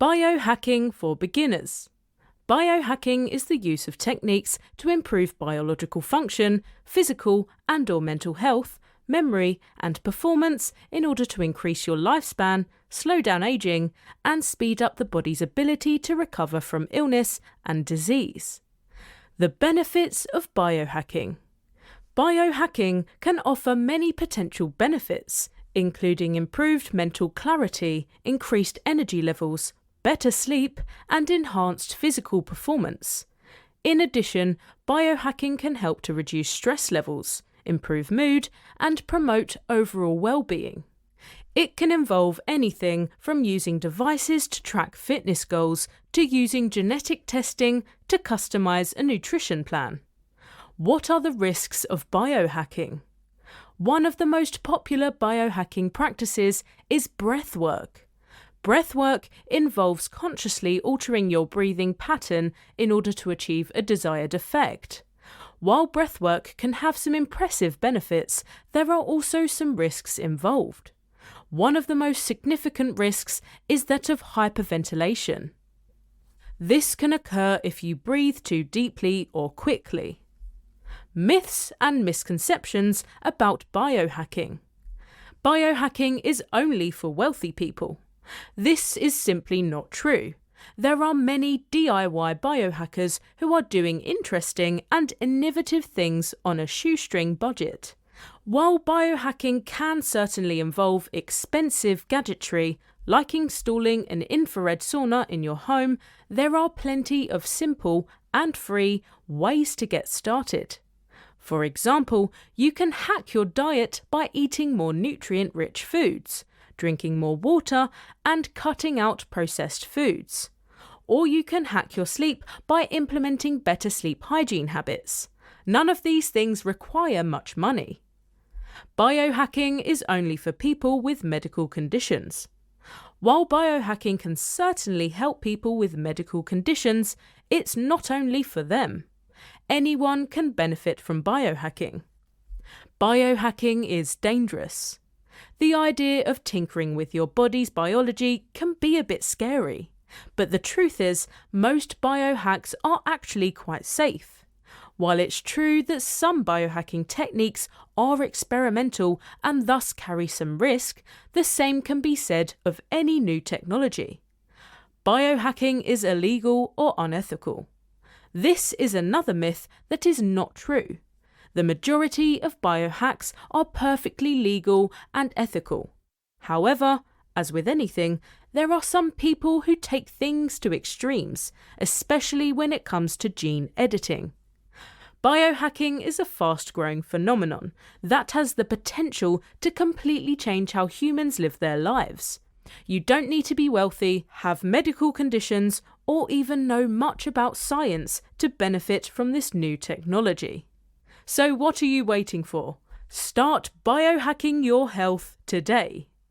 Biohacking for beginners. Biohacking is the use of techniques to improve biological function, physical and/or mental health, memory and performance in order to increase your lifespan, slow down aging, and speed up the body's ability to recover from illness and disease. The benefits of biohacking. Biohacking can offer many potential benefits, including improved mental clarity, increased energy levels, better sleep, and enhanced physical performance. In addition, biohacking can help to reduce stress levels, improve mood, and promote overall well-being. It can involve anything from using devices to track fitness goals to using genetic testing to customize a nutrition plan. What are the risks of biohacking? One of the most popular biohacking practices is breathwork. Breathwork involves consciously altering your breathing pattern in order to achieve a desired effect. While breathwork can have some impressive benefits, there are also some risks involved. One of the most significant risks is that of hyperventilation. This can occur if you breathe too deeply or quickly. Myths and misconceptions about biohacking. Biohacking is only for wealthy people. This is simply not true. There are many DIY biohackers who are doing interesting and innovative things on a shoestring budget. While biohacking can certainly involve expensive gadgetry, like installing an infrared sauna in your home, there are plenty of simple and free ways to get started. For example, you can hack your diet by eating more nutrient-rich foods, drinking more water, and cutting out processed foods. Or you can hack your sleep by implementing better sleep hygiene habits. None of these things require much money. Biohacking is only for people with medical conditions. While biohacking can certainly help people with medical conditions, it's not only for them. Anyone can benefit from biohacking. Biohacking is dangerous. The idea of tinkering with your body's biology can be a bit scary, but the truth is most biohacks are actually quite safe. While it's true that some biohacking techniques are experimental and thus carry some risk, the same can be said of any new technology. Biohacking is illegal or unethical. This is another myth that is not true. The majority of biohacks are perfectly legal and ethical. However, as with anything, there are some people who take things to extremes, especially when it comes to gene editing. Biohacking is a fast-growing phenomenon that has the potential to completely change how humans live their lives. You don't need to be wealthy, have medical conditions, or even know much about science to benefit from this new technology. So what are you waiting for? Start biohacking your health today.